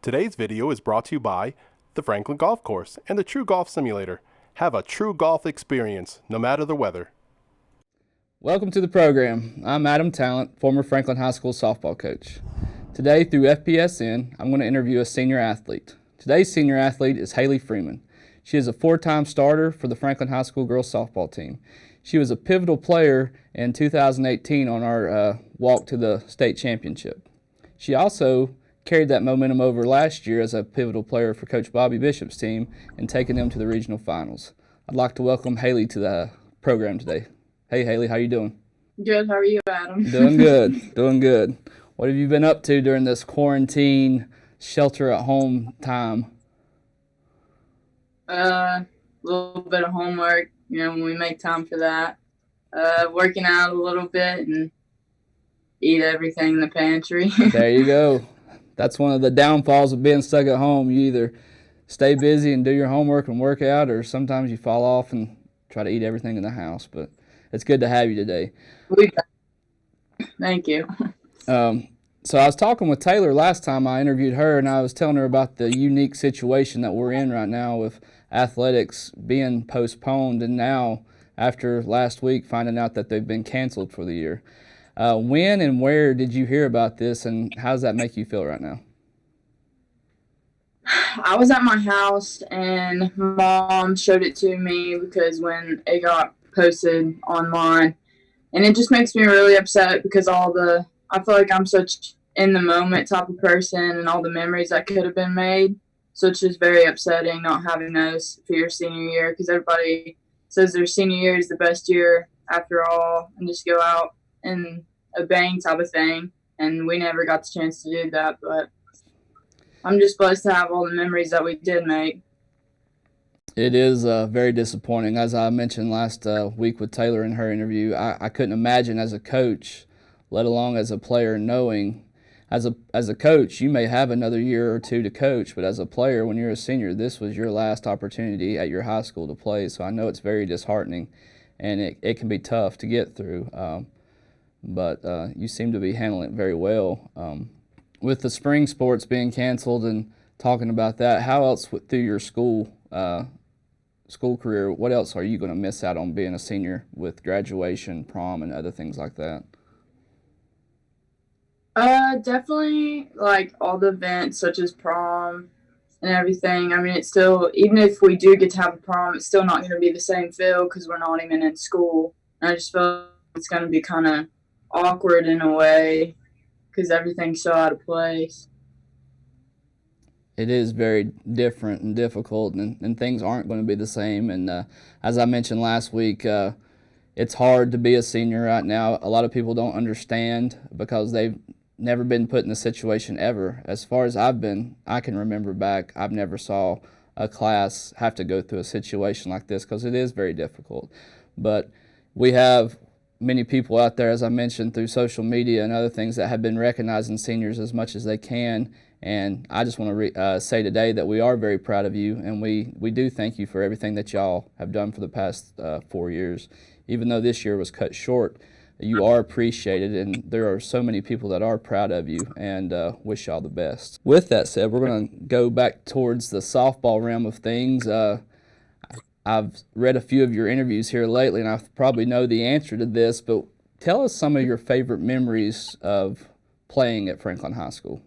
Today's video is brought to you by the Franklin Golf Course and the True Golf Simulator. Have a true golf experience, no matter the weather. Welcome to the program. I'm Adam Tallent, former Franklin High School softball coach. Today, through FPSN, I'm going to interview a senior athlete. Today's senior athlete is Hailey Freeman. She is a four-time starter for the Franklin High School girls softball team. She was a pivotal player in 2018 on our walk to the state championship. She also carried that momentum over last year as a pivotal player for Coach Bobby Bishop's team and taking them to the regional finals. I'd like to welcome Hailey to the program today. Hey, Hailey, how you doing? Good. How are you, Adam? Doing good. Doing good. What have you been up to during this quarantine, shelter-at-home time? A little bit of homework, when we make time for that. Working out a little bit and eat everything in the pantry. There you go. That's one of the downfalls of being stuck at home. You either stay busy and do your homework and work out, or sometimes you fall off and try to eat everything in the house. But it's good to have you today. Thank you. So I was talking with Taylor last time I interviewed her, and I was telling her about the unique situation that we're in right now with athletics being postponed, and now, after last week, finding out that they've been canceled for the year. When and where did you hear about this, and how does that make you feel right now? I was at my house, and Mom showed it to me because when it got posted online, and it just makes me really upset because I feel like I'm such in the moment type of person and all the memories that could have been made. So it's just very upsetting not having those for your senior year because everybody says their senior year is the best year after all and just go out and a bang type of thing. And we never got the chance to do that, but I'm just blessed to have all the memories that we did make. It is very disappointing. As I mentioned last week with Taylor in her interview, I couldn't imagine as a coach, let alone as a player, knowing as a coach, you may have another year or two to coach, but as a player, when you're a senior, this was your last opportunity at your high school to play. So I know it's very disheartening, and it can be tough to get through. But you seem to be handling it very well. With the spring sports being canceled and talking about that, how else through your school career, what else are you going to miss out on being a senior with graduation, prom, and other things like that? Definitely like all the events such as prom and everything. I mean, it's still, even if we do get to have a prom, it's still not going to be the same feel because we're not even in school. And I just feel it's going to be kind of awkward in a way because everything's so out of place. It is very different and difficult, and things aren't going to be the same. And as I mentioned last week, it's hard to be a senior right now. A lot of people don't understand because they've never been put in a situation ever. As far as I can remember back, I've never saw a class have to go through a situation like this because it is very difficult. But we have many people out there, as I mentioned, through social media and other things that have been recognizing seniors as much as they can. And I just want to say today that we are very proud of you, and we do thank you for everything that y'all have done for the past 4 years. Even though this year was cut short, you are appreciated, and there are so many people that are proud of you and wish y'all the best. With that said, we're going to go back towards the softball realm of things. I've read a few of your interviews here lately, and I probably know the answer to this, but tell us some of your favorite memories of playing at Franklin High School.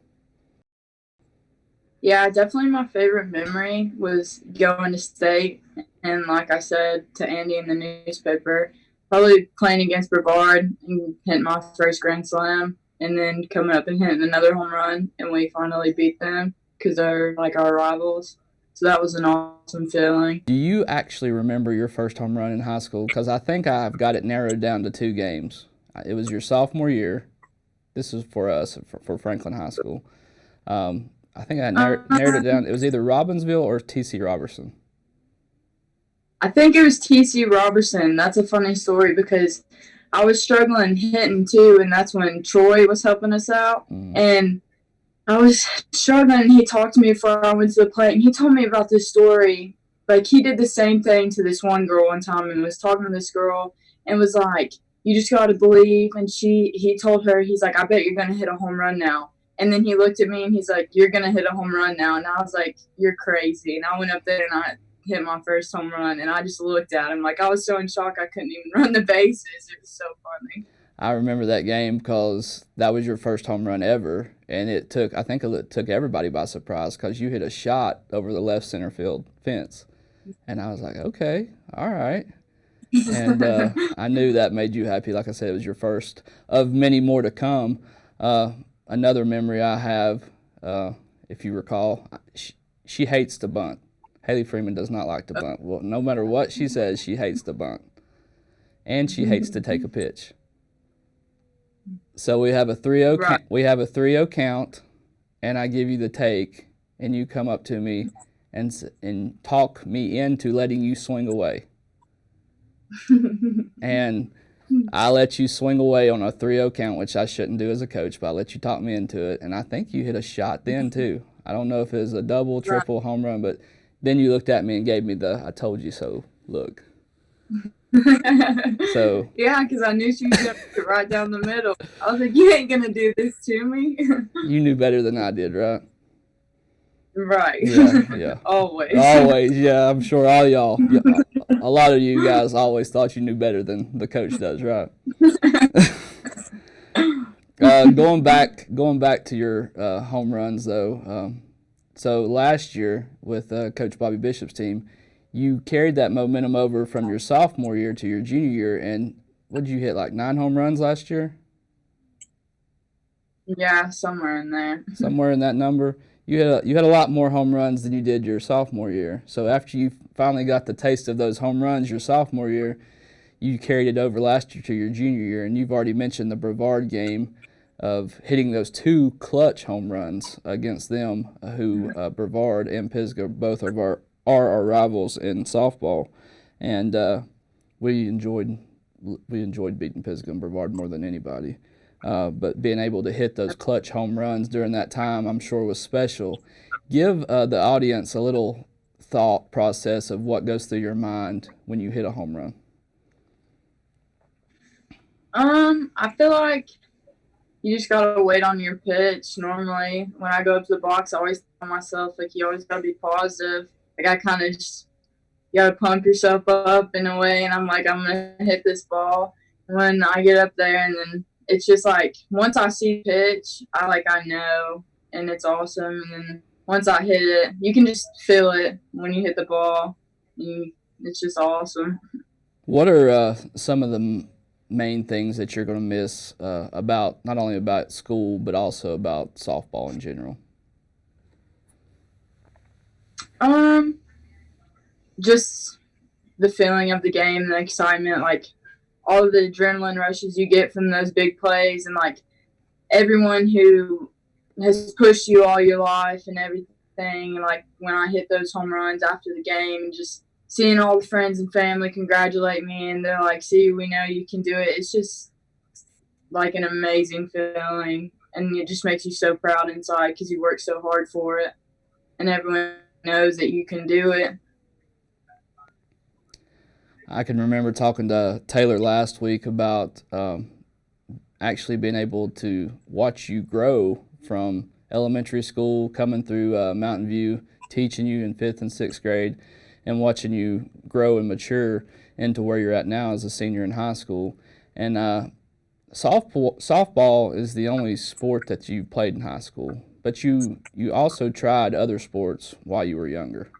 Yeah, definitely my favorite memory was going to state, and like I said to Andy in the newspaper, probably playing against Brevard and hitting my first grand slam, and then coming up and hitting another home run, and we finally beat them because they're like our rivals. So that was an awesome feeling. Do you actually remember your first home run in high school? Because I think I've got it narrowed down to 2 games. It was your sophomore year. This is for us, for Franklin High School. I think I narrowed it down. It was either Robbinsville or T.C. Robertson. I think it was T.C. Robertson. That's a funny story because I was struggling hitting too, and that's when Troy was helping us out. And I was struggling, and he talked to me before I went to the plate, and he told me about this story. Like, he did the same thing to this one girl one time and was talking to this girl and was like, you just got to believe. And he told her, he's like, I bet you're going to hit a home run now. And then he looked at me and he's like, "You're gonna hit a home run now." And I was like, "You're crazy." And I went up there and I hit my first home run, and I just looked at him like I was so in shock I couldn't even run the bases. It was so funny. I remember that game because that was your first home run ever, and I think it took everybody by surprise because you hit a shot over the left center field fence, and I was like, okay, all right, and I knew that made you happy. Like I said, it was your first of many more to come. Another memory I have, if you recall, she hates to bunt. Hailey Freeman does not like to bunt. Well, no matter what she says, she hates to bunt, and she hates to take a pitch. So we have a 3-0 Right. count. We have a 3-0 count, and I give you the take, and you come up to me and talk me into letting you swing away. And I let you swing away on a 3-0 count, which I shouldn't do as a coach, but I let you talk me into it. And I think you hit a shot then too. I don't know if it was a double, triple, home run, but then you looked at me and gave me the "I told you so" look. So yeah, because I knew she was going to put it right down the middle. I was like, "You ain't gonna do this to me." you knew better than I did, right? Right. Yeah. Always. Always, yeah. I'm sure all y'all, a lot of you guys always thought you knew better than the coach does, right? Going back to your home runs though. So last year with Coach Bobby Bishop's team, you carried that momentum over from your sophomore year to your junior year, and what did you hit, like 9 home runs last year? Yeah, somewhere in there. Somewhere in that number. You had a lot more home runs than you did your sophomore year. So after you finally got the taste of those home runs your sophomore year, you carried it over last year to your junior year, and you've already mentioned the Brevard game of hitting those 2 clutch home runs against them, who Brevard and Pisgah both are our rivals in softball, and we enjoyed beating Pisgah and Brevard more than anybody. But being able to hit those clutch home runs during that time, I'm sure, was special. Give the audience a little thought process of what goes through your mind when you hit a home run. I feel like you just gotta wait on your pitch. Normally, when I go up to the box, I always tell myself, like, you always gotta be positive. Like, I kind of just, you gotta pump yourself up in a way, and I'm like, I'm gonna hit this ball. When I get up there, and then it's just like, once I see pitch, I know, and it's awesome. And then once I hit it, you can just feel it when you hit the ball. It's just awesome. What are some of the main things that you're going to miss about, not only about school, but also about softball in general? Just the feeling of the game, the excitement, like all of the adrenaline rushes you get from those big plays, and like everyone who has pushed you all your life and everything. And like when I hit those home runs after the game, and just seeing all the friends and family congratulate me, and they're like, "See, we know you can do it." It's just like an amazing feeling, and it just makes you so proud inside because you work so hard for it, and everyone knows that you can do it. I can remember talking to Taylor last week about actually being able to watch you grow from elementary school, coming through Mountain View, teaching you in 5th and 6th grade, and watching you grow and mature into where you're at now as a senior in high school. And softball is the only sport that you played in high school, but you also tried other sports while you were younger.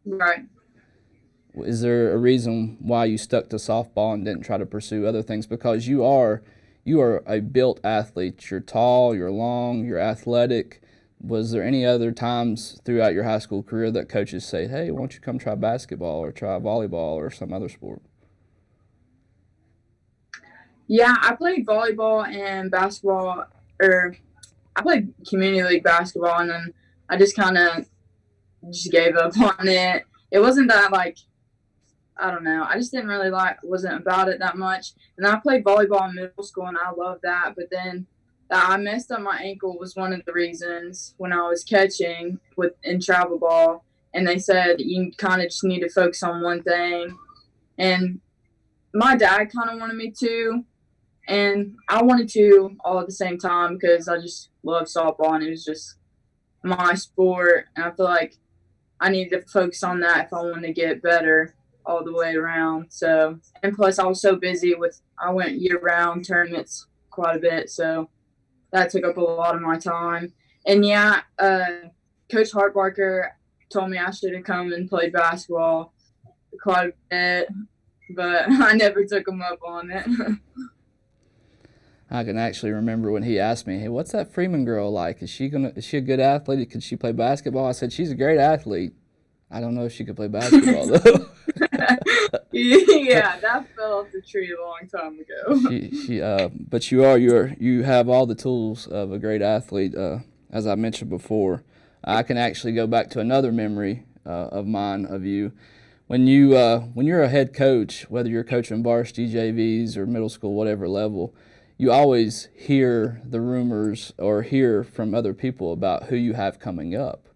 Right. Is there a reason why you stuck to softball and didn't try to pursue other things? Because you are a built athlete. You're tall, you're long, you're athletic. Was there any other times throughout your high school career that coaches say, "Hey, why don't you come try basketball or try volleyball or some other sport"? Yeah, I played volleyball and basketball, or I played community league basketball, and then I just kind of just gave up on it. It wasn't that, like, I don't know. I just didn't really wasn't about it that much. And I played volleyball in middle school, and I loved that. But then I messed up my ankle was one of the reasons when I was catching in travel ball. And they said you kind of just need to focus on one thing. And my dad kind of wanted me to, And I wanted to all at the same time because I just love softball and it was just my sport. And I feel like I needed to focus on that if I wanted to get better all the way around. So, and plus I was so busy I went year round tournaments quite a bit. So that took up a lot of my time. And yeah, Coach Hartbarker told me I should have come and played basketball quite a bit, but I never took him up on it. I can actually remember when he asked me, "Hey, what's that Freeman girl like? Is she a good athlete? Could she play basketball?" I said, "She's a great athlete. I don't know if she could play basketball though." Yeah, that fell off the tree a long time ago. But you have all the tools of a great athlete, as I mentioned before. I can actually go back to another memory of mine of you. When you're a head coach, whether you're coaching varsity, JVs, or middle school, whatever level, you always hear the rumors or hear from other people about who you have coming up.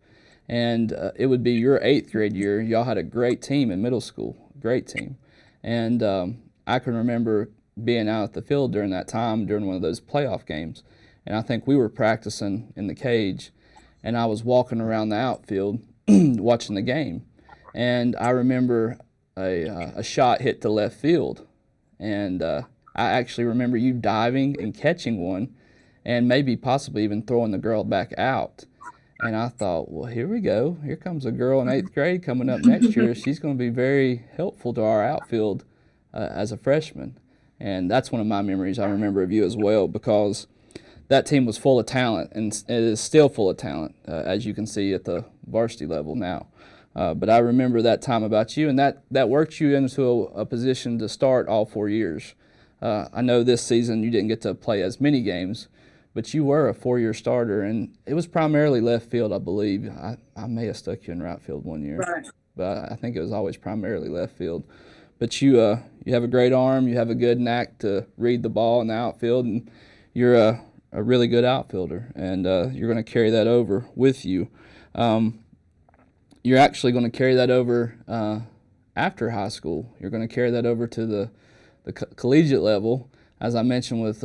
And it would be your 8th grade year. Y'all had a great team in middle school, great team. And I can remember being out at the field during that time, during one of those playoff games. And I think we were practicing in the cage, and I was walking around the outfield watching the game. And I remember a shot hit to left field. And I actually remember you diving and catching one and maybe possibly even throwing the girl back out. And I thought, well, here we go. Here comes a girl in 8th grade coming up next year. She's going to be very helpful to our outfield as a freshman. And that's one of my memories I remember of you as well, because that team was full of talent, and it is still full of talent, as you can see at the varsity level now. But I remember that time about you, and that worked you into a position to start all 4 years. I know this season you didn't get to play as many games, but you were a 4-year starter, and it was primarily left field, I believe. I may have stuck you in right field one year, Right. but I think it was always primarily left field. But you have a great arm, you have a good knack to read the ball in the outfield, and you're a really good outfielder, and you're going to carry that over with you. You're actually going to carry that over after high school. You're going to carry that over to the collegiate level. As I mentioned with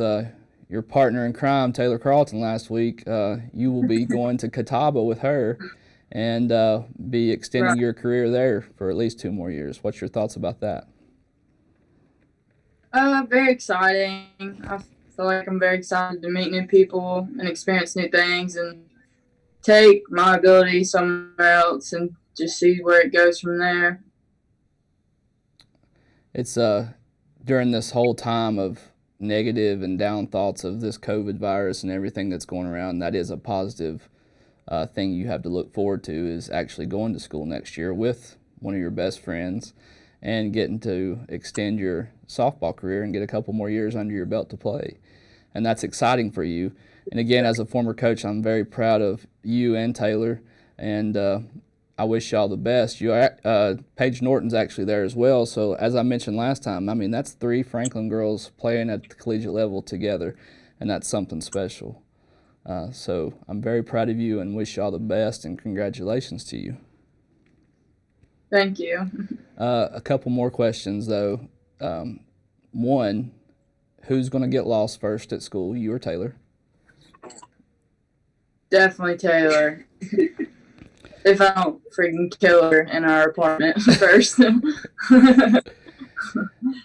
your partner in crime, Taylor Carlton, last week, you will be going to Catawba with her and be extending your career there for at least 2 more years. What's your thoughts about that? Very exciting. I feel like I'm very excited to meet new people and experience new things and take my ability somewhere else and just see where it goes from there. It's during this whole time of negative and down thoughts of this COVID virus and everything that's going around, that is a positive thing you have to look forward to, is actually going to school next year with one of your best friends and getting to extend your softball career and get a couple more years under your belt to play. And that's exciting for you. And again, as a former coach, I'm very proud of you and Taylor, and I wish y'all the best. Paige Norton's actually there as well. So as I mentioned last time, I mean, that's 3 Franklin girls playing at the collegiate level together, and that's something special. So I'm very proud of you and wish y'all the best, and congratulations to you. Thank you. A couple more questions, though. One, who's going to get lost first at school, you or Taylor? Definitely Taylor. If I don't freaking kill her in our apartment first.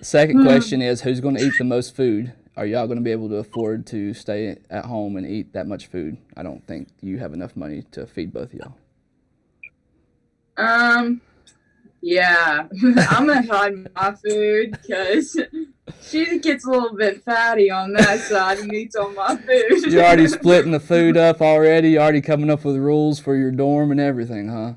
Second question is, who's going to eat the most food? Are y'all going to be able to afford to stay at home and eat that much food? I don't think you have enough money to feed both of y'all. Yeah. I'm going to hide my food because she gets a little bit fatty on that side and eats all my food. You're already splitting the food up already? You're already coming up with rules for your dorm and everything, huh?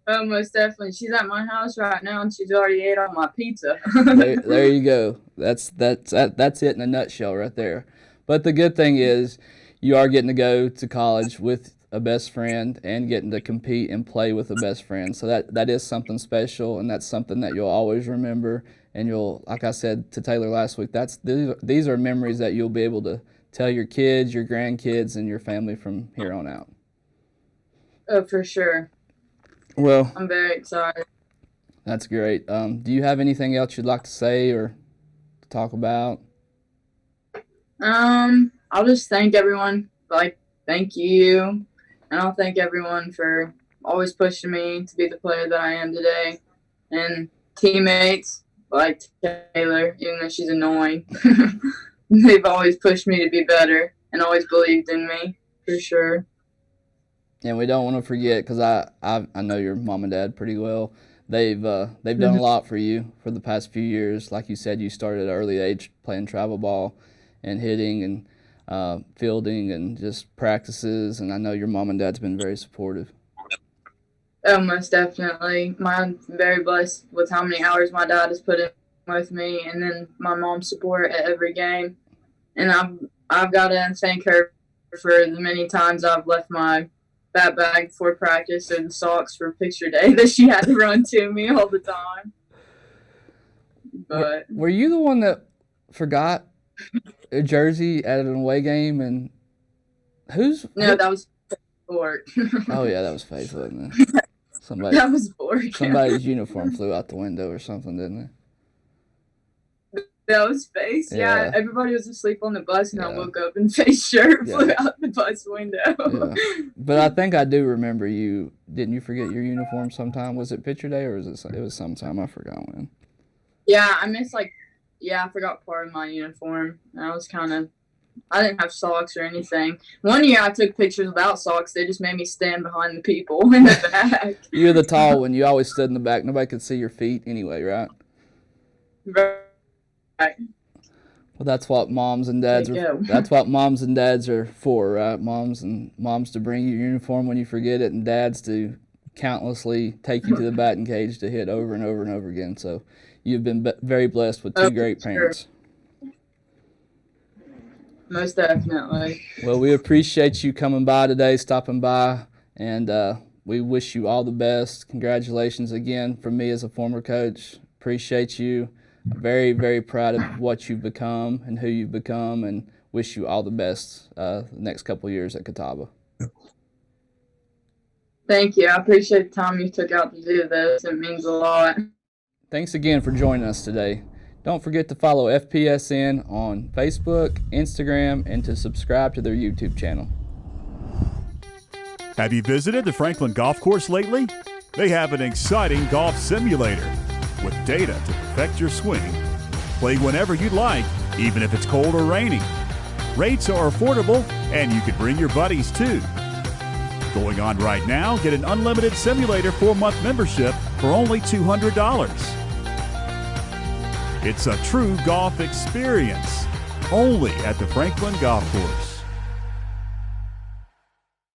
Oh, most definitely. She's at my house right now, and she's already ate all my pizza. There you go. That's it in a nutshell right there. But the good thing is you are getting to go to college with a best friend and getting to compete and play with a best friend. So that is something special, and that's something that you'll always remember. And you'll, like I said to Taylor last week, these are memories that you'll be able to tell your kids, your grandkids, and your family from here on out. Oh, for sure. Well, I'm very excited. That's great. Do you have anything else you'd like to say or to talk about? I'll just thank everyone. Like, thank you, and I'll thank everyone for always pushing me to be the player that I am today, and teammates like Taylor, even though she's annoying. They've always pushed me to be better and always believed in me, for sure. And we don't want to forget, because I know your mom and dad pretty well. They've done a lot for you for the past few years. Like you said, you started at an early age playing travel ball and hitting and fielding and just practices. And I know your mom and dad's been very supportive. Oh, most definitely. I'm very blessed with how many hours my dad has put in with me, and then my mom's support at every game. And I've got to thank her for the many times I've left my bat bag before practice and socks for picture day that she had to run to me all the time. But were you the one that forgot a jersey at an away game? And no, that was Bork. Oh yeah, that was Faith, wasn't it? That was Bork. Somebody's uniform flew out the window or something, didn't it? That was Face. Yeah, everybody was asleep on the bus, and I woke up and Face's shirt flew out the bus window. But I think I do remember you. Didn't you forget your uniform sometime? Was it picture day or was it was sometime? I forgot when. Yeah, I forgot part of my uniform. I didn't have socks or anything. One year I took pictures without socks. They just made me stand behind the people in the back. You're the tall one. You always stood in the back. Nobody could see your feet anyway, right? Right. Well, that's what moms and dads are. That's what moms and dads are for, right? Moms to bring you your uniform when you forget it, and dads to countlessly take you to the batting cage to hit over and over and over again. So you've been very blessed with two great parents. Most definitely. Well, we appreciate you coming by today, stopping by, and we wish you all the best. Congratulations again from me as a former coach. Appreciate you. Very, very proud of what you've become and who you've become, and wish you all the best the next couple of years at Catawba. Thank you. I appreciate the time you took out to do this. It means a lot. Thanks again for joining us today. Don't forget to follow FPSN on Facebook, Instagram, and to subscribe to their YouTube channel. Have you visited the Franklin Golf Course lately? They have an exciting golf simulator with data to perfect your swing. Play whenever you'd like, even if it's cold or raining. Rates are affordable, and you can bring your buddies too. Going on right now, get an unlimited simulator 4-month membership for only $200. It's a true golf experience, only at the Franklin Golf Course.